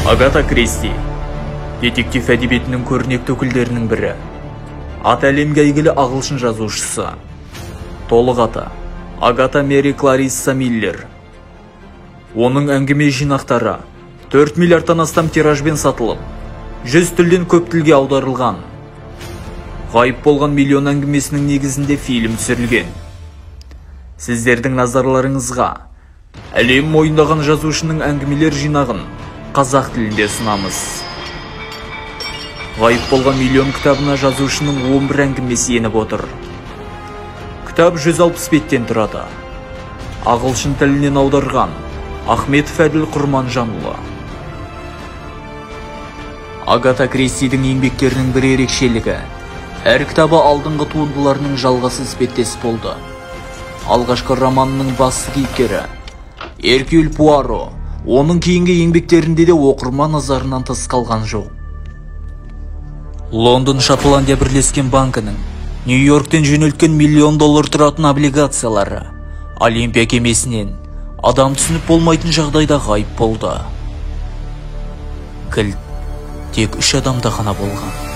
Агата Кристи, детектив әдебиетінің көрнекті өкілдерінің бірі. Аты әлемге әйгілі ағылшын жазушысы. Толық аты Агата Мэри Кларисса Миллер. Оның әңгіме жинақтары 4 миллиардтан астам тиражбен сатылып, 100 тілден көп тілге аударылған. Ғайып болған миллион әңгімесінің негізінде фильм түсірілген. Сіздердің назарларыңызға әлем мойындаған жазушының әңгімелер жинағын қазақ тілінде ұсынамыз. Ғайып болған миллион кітабына жазушының 11 әңгімесі еніп отыр. Кітап 160 беттен тұрады. Ағылшын тілінен аударған Ахметов Әділ Құрманжанұлы. Агата Кристидің еңбектерінің бір ерекшелігі, әр кітабы алдыңғы туындыларының жалғасы іспеттес болды. Алғашқы романның басты кейіпкері Эркюль Пуаро, оның кейінгі еңбектерінде де оқырман назарынан тыс қалған жоқ. Лондон Шотландия бірлескен банкінің Нью-Йорктен жөнелткен $1 миллион тұратын облигациялары Олимпия кемесінен адам түсініп болмайтын жағдайда ғайып болды. Кілт тек 3 адамда ғана болған.